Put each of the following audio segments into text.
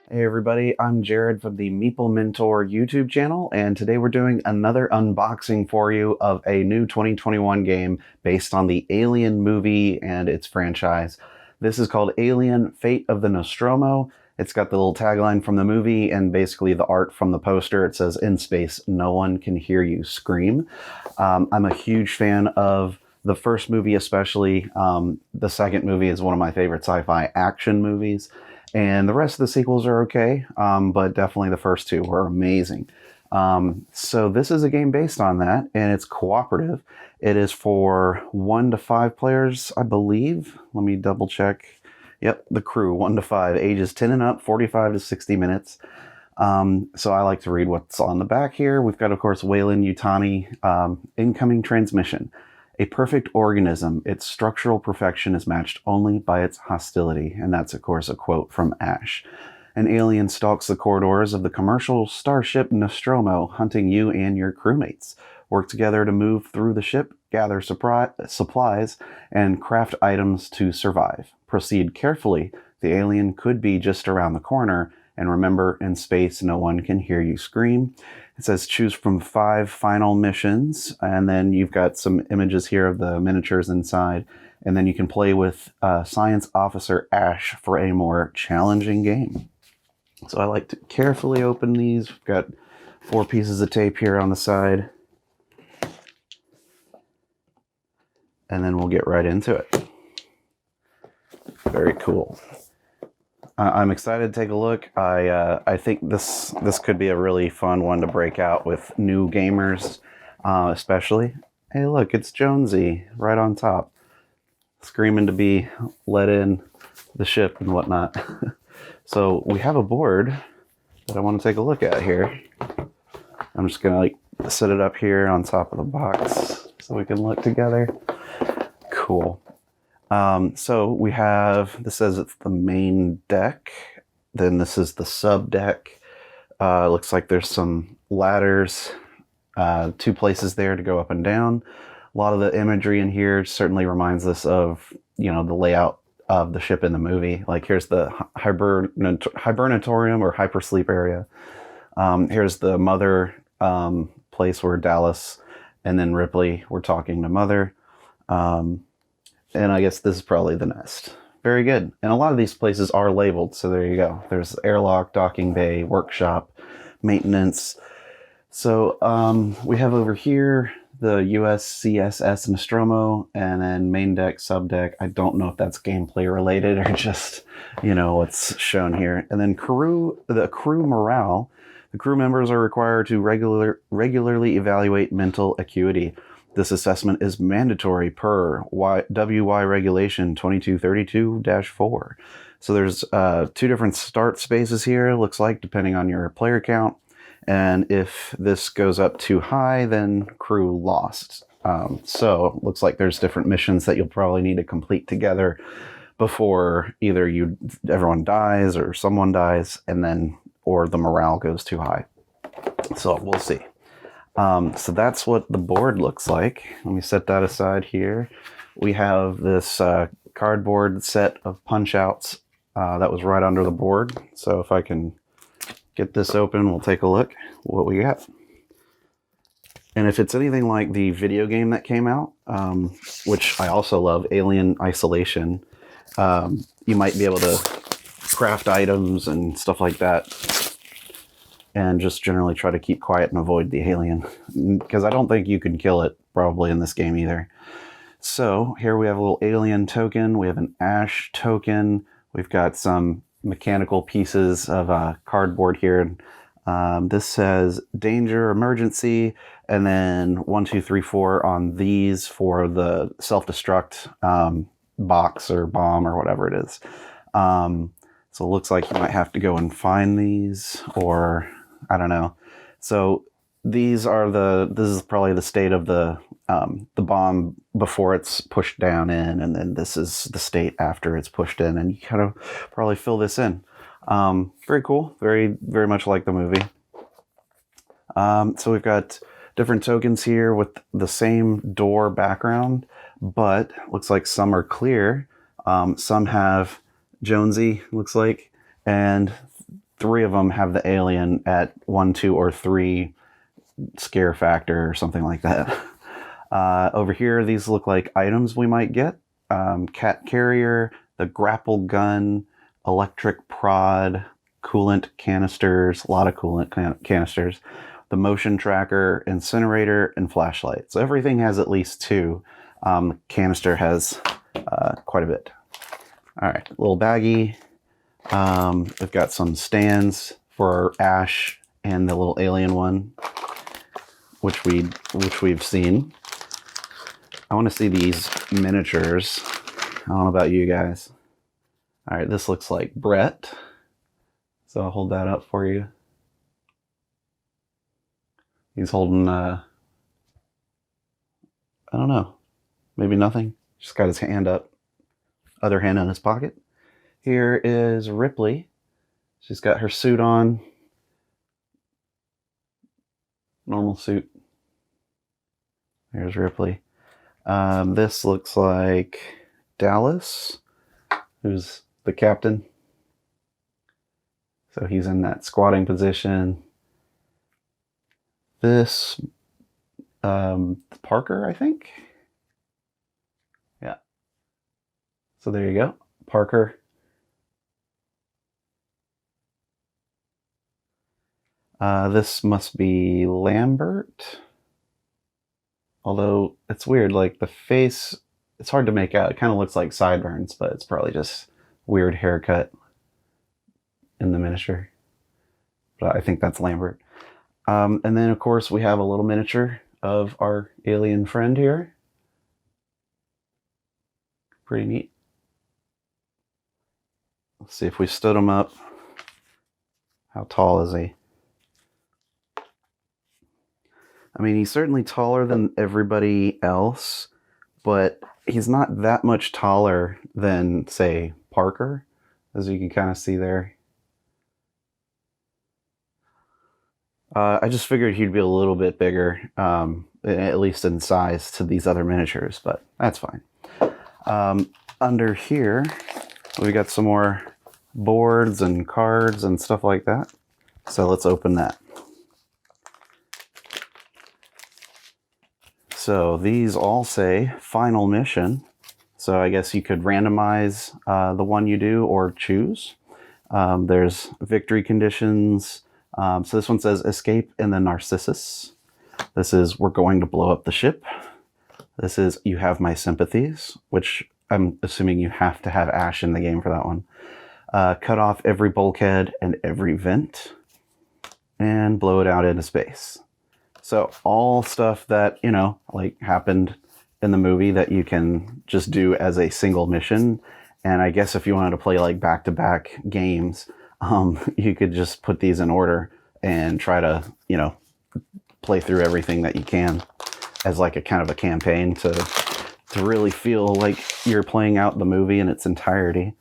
Hey everybody, I'm Jared from the Meeple Mentor YouTube channel, and today we're doing another unboxing for you of a new 2021 game based on the Alien movie and its franchise. This is called Alien: Fate of the Nostromo. It's got the little tagline from the movie and basically the art from the poster. It says, "In space, no one can hear you scream." I'm a huge fan of the first movie especially. The second movie is one of my favorite sci-fi action movies. And the rest of the sequels are okay, but definitely the first two were amazing. So this is a game based on that, and it's cooperative. It is for 1 to 5 players, I believe. Let me double check. Yep, the crew, 1 to 5, ages 10 and up, 45 to 60 minutes. So I like to read what's on the back here. We've got, of course, Wayland Yutani, incoming transmission. A perfect organism, its structural perfection is matched only by its hostility. And that's, of course, a quote from Ash. An alien stalks the corridors of the commercial starship Nostromo, hunting you and your crewmates. Work together to move through the ship, gather supplies, and craft items to survive. Proceed carefully. The alien could be just around the corner. And remember, in space, no one can hear you scream. It says choose from 5 final missions, and then you've got some images here of the miniatures inside, and then you can play with Science Officer Ash for a more challenging game. So I like to carefully open these. We've got 4 pieces of tape here on the side, and then we'll get right into it. Very cool. I'm excited to take a look. I think this could be a really fun one to break out with new gamers, especially. Hey, look, it's Jonesy right on top, screaming to be let in the ship and whatnot. So we have a board that I want to take a look at here. I'm just gonna set it up here on top of the box so we can look together. Cool. So we have, this says it's the main deck. Then this is the sub deck. Looks like there's some ladders, 2 places there to go up and down. A lot of the imagery in here certainly reminds us of, the layout of the ship in the movie. Like here's the hibernatorium or hypersleep area. Here's the mother place where Dallas and then Ripley were talking to Mother. And I guess this is probably the nest. Very good. And a lot of these places are labeled, so there you go. There's airlock, docking bay, workshop, maintenance. So we have over here the USCSS Nostromo, and then main deck, sub deck. I don't know if that's gameplay related or just, what's shown here. And then the crew morale. The crew members are required to regularly evaluate mental acuity. This assessment is mandatory per WY Regulation 2232-4. So there's 2 different start spaces here, looks like, depending on your player count. And if this goes up too high, then crew lost. So looks like there's different missions that you'll probably need to complete together before either everyone dies or someone dies, and then or the morale goes too high. So we'll see. So that's what the board looks like. Let me set that aside here. We have this cardboard set of Punchouts that was right under the board. So if I can get this open, we'll take a look what we got. And if it's anything like the video game that came out, which I also love, Alien Isolation, you might be able to craft items and stuff like that, and just generally try to keep quiet and avoid the alien, because I don't think you can kill it probably in this game either. So here we have a little alien token. We have an Ash token. We've got some mechanical pieces of cardboard here. This says danger, emergency, and then 1, 2, 3, 4 on these for the self-destruct box or bomb or whatever it is. So it looks like you might have to go and find these, or I don't know. So this is probably the state of the bomb before it's pushed down in, and then this is the state after it's pushed in, and you kind of probably fill this in. Very cool. Very, very much like the movie. So we've got different tokens here with the same door background, but looks like some are clear. Some have Jonesy, looks like, and 3 of them have the alien at 1, 2, or 3 scare factor or something like that. Over here, these look like items we might get. Cat carrier, the grapple gun, electric prod, coolant canisters, a lot of coolant canisters, the motion tracker, incinerator, and flashlight. So everything has at least 2. The canister has quite a bit. All right, little baggie. We've got some stands for Ash and the little alien one, which we've seen. I want to see these miniatures. I don't know about you guys. All right, this looks like Brett. So I'll hold that up for you. He's holding, I don't know, maybe nothing. Just got his hand up, other hand in his pocket. Here is Ripley. She's got her suit on. Normal suit. There's Ripley. This looks like Dallas, who's the captain. So he's in that squatting position. This, Parker, I think. Yeah. So there you go, Parker. This must be Lambert. Although it's weird, like the face, it's hard to make out. It kind of looks like sideburns, but it's probably just weird haircut in the miniature. But I think that's Lambert. And then, of course, we have a little miniature of our alien friend here. Pretty neat. Let's see if we stood him up. How tall is he? I mean, he's certainly taller than everybody else, but he's not that much taller than, say, Parker, as you can kind of see there. I just figured he'd be a little bit bigger, at least in size, to these other miniatures, but that's fine. Under here, we got some more boards and cards and stuff like that. So let's open that. So these all say final mission. So I guess you could randomize the one you do or choose. There's victory conditions. So this one says escape in the Narcissus. This is we're going to blow up the ship. This is you have my sympathies, which I'm assuming you have to have Ash in the game for that one. Cut off every bulkhead and every vent and blow it out into space. So all stuff that, you know, like happened in the movie that you can just do as a single mission. And I guess if you wanted to play like back-to-back games, you could just put these in order and try to, you know, play through everything that you can as like a kind of a campaign to really feel like you're playing out the movie in its entirety.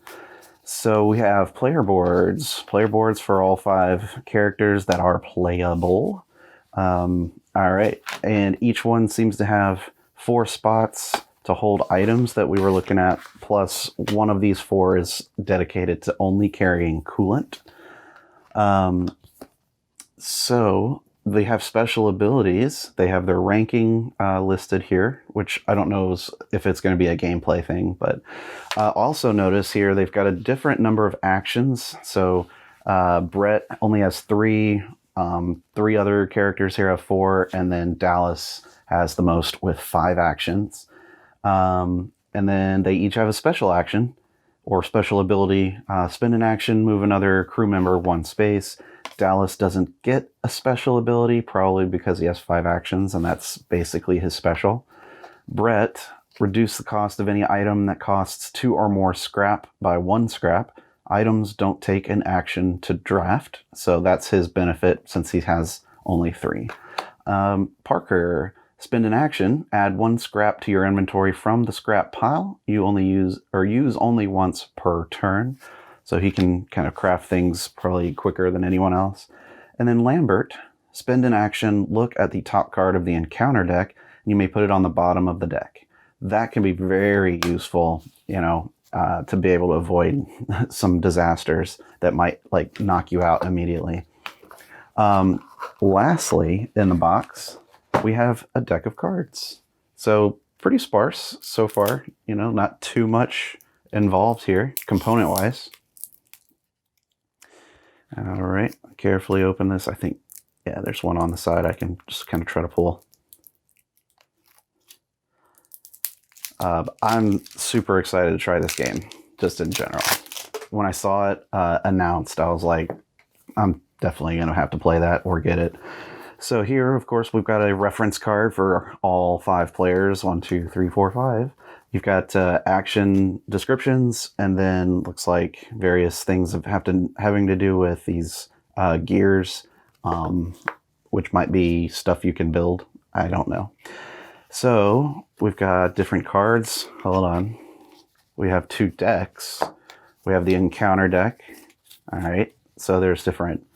So we have player boards for all 5 characters that are playable. All right, and each one seems to have 4 spots to hold items that we were looking at, plus one of these 4 is dedicated to only carrying coolant. So they have special abilities. They have their ranking listed here, which I don't know if it's going to be a gameplay thing, but also notice here they've got a different number of actions. So Brett only has 3. 3 other characters here have 4, and then Dallas has the most with 5 actions. And then they each have a special action or special ability. Spend an action, move another crew member 1 space. Dallas doesn't get a special ability, probably because he has 5 actions, and that's basically his special. Brett, reduce the cost of any item that costs 2 or more scrap by 1 scrap. Items don't take an action to draft, so that's his benefit since he has only 3. Parker, spend an action, add 1 scrap to your inventory from the scrap pile. You only use only once per turn, so he can kind of craft things probably quicker than anyone else. And then Lambert, spend an action, look at the top card of the encounter deck, and you may put it on the bottom of the deck. That can be very useful, you know, to be able to avoid some disasters that might like knock you out immediately. Lastly, in the box, we have a deck of cards. So pretty sparse so far, you know, not too much involved here component wise. All right, carefully open this. I think, yeah, there's one on the side I can just kind of try to pull. I'm super excited to try this game, just in general. When I saw it announced, I was like, I'm definitely going to have to play that or get it. So here, of course, we've got a reference card for all 5 players. 1, 2, 3, 4, 5. You've got action descriptions, and then looks like various things having to do with these gears, which might be stuff you can build. I don't know. So we've got different cards. Hold on. We have 2 decks. We have the encounter deck. All right. So there's different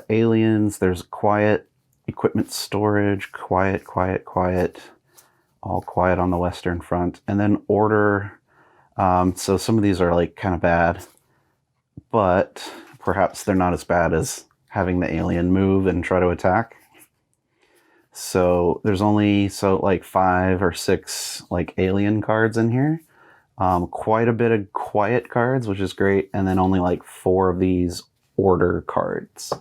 aliens. There's quiet, equipment storage, quiet, quiet, quiet. All quiet on the Western Front. And then order. So some of these are like kind of bad, but perhaps they're not as bad as having the alien move and try to attack. So there's only like 5 or 6 like alien cards in here. Quite a bit of quiet cards, which is great, and then only like 4 of these order cards.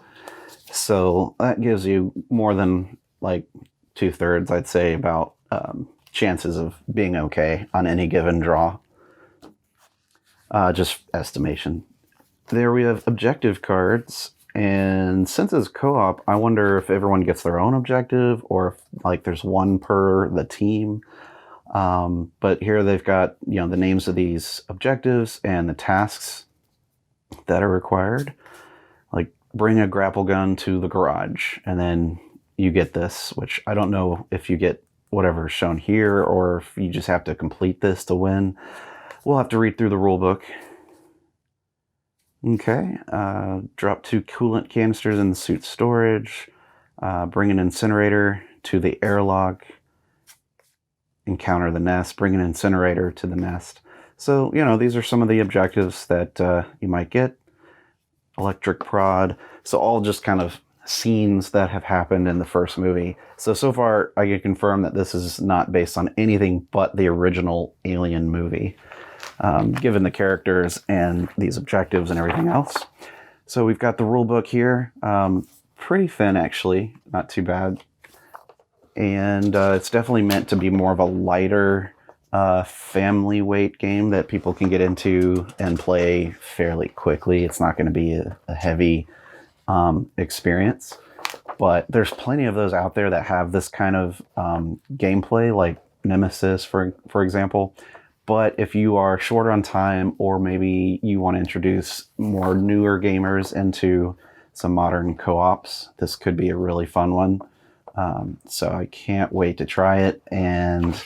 So that gives you more than like 2/3, I'd say, about chances of being okay on any given draw. Just estimation. There we have objective cards. And since it's co-op, I wonder if everyone gets their own objective or if like there's one per the team. But here they've got, you know, the names of these objectives and the tasks that are required. Like bring a grapple gun to the garage, and then you get this, which I don't know if you get whatever's shown here or if you just have to complete this to win. We'll have to read through the rule book. Okay, drop 2 coolant canisters in the suit storage, bring an incinerator to the airlock, encounter the nest, bring an incinerator to the nest. So, you know, these are some of the objectives that you might get. Electric prod, so all just kind of scenes that have happened in the first movie. So far I can confirm that this is not based on anything but the original Alien movie. Given the characters and these objectives and everything else. So we've got the rule book here. Pretty thin, actually. Not too bad. And it's definitely meant to be more of a lighter family weight game that people can get into and play fairly quickly. It's not going to be a heavy experience. But there's plenty of those out there that have this kind of gameplay, like Nemesis, for example. But if you are short on time, or maybe you want to introduce more newer gamers into some modern co-ops, this could be a really fun one. So I can't wait to try it, and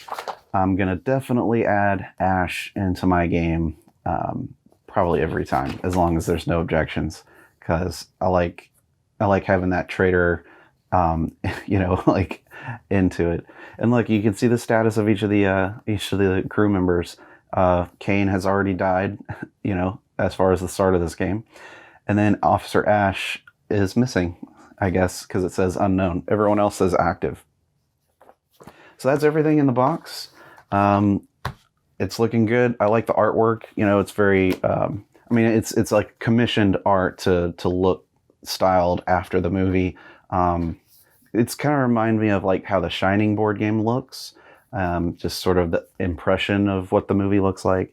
I'm going to definitely add Ash into my game probably every time, as long as there's no objections, because I like having that traitor, you know, like into it. And look, you can see the status of each of the crew members. Kane has already died, you know, as far as the start of this game. And then Officer Ash is missing, I guess, because it says unknown. Everyone else says active. So that's everything in the box. It's looking good. I like the artwork. You know, it's very, I mean, it's like commissioned art to look styled after the movie. It's kind of remind me of like how the Shining board game looks, just sort of the impression of what the movie looks like,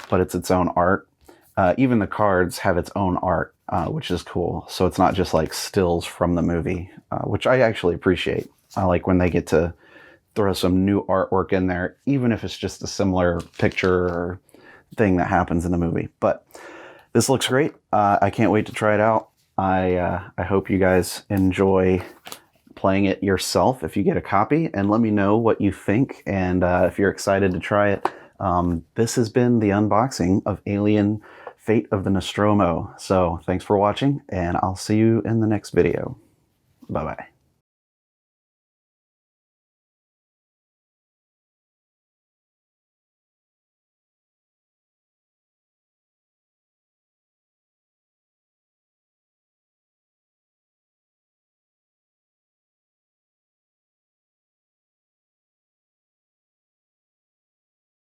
but it's its own art. Even the cards have its own art, which is cool. So it's not just like stills from the movie, which I actually appreciate. I like when they get to throw some new artwork in there, even if it's just a similar picture or thing that happens in the movie. But this looks great. I can't wait to try it out. I hope you guys enjoy playing it yourself if you get a copy, and let me know what you think, and if you're excited to try it. This has been the unboxing of Alien: Fate of the Nostromo. So thanks for watching, and I'll see you in the next video. Bye-bye.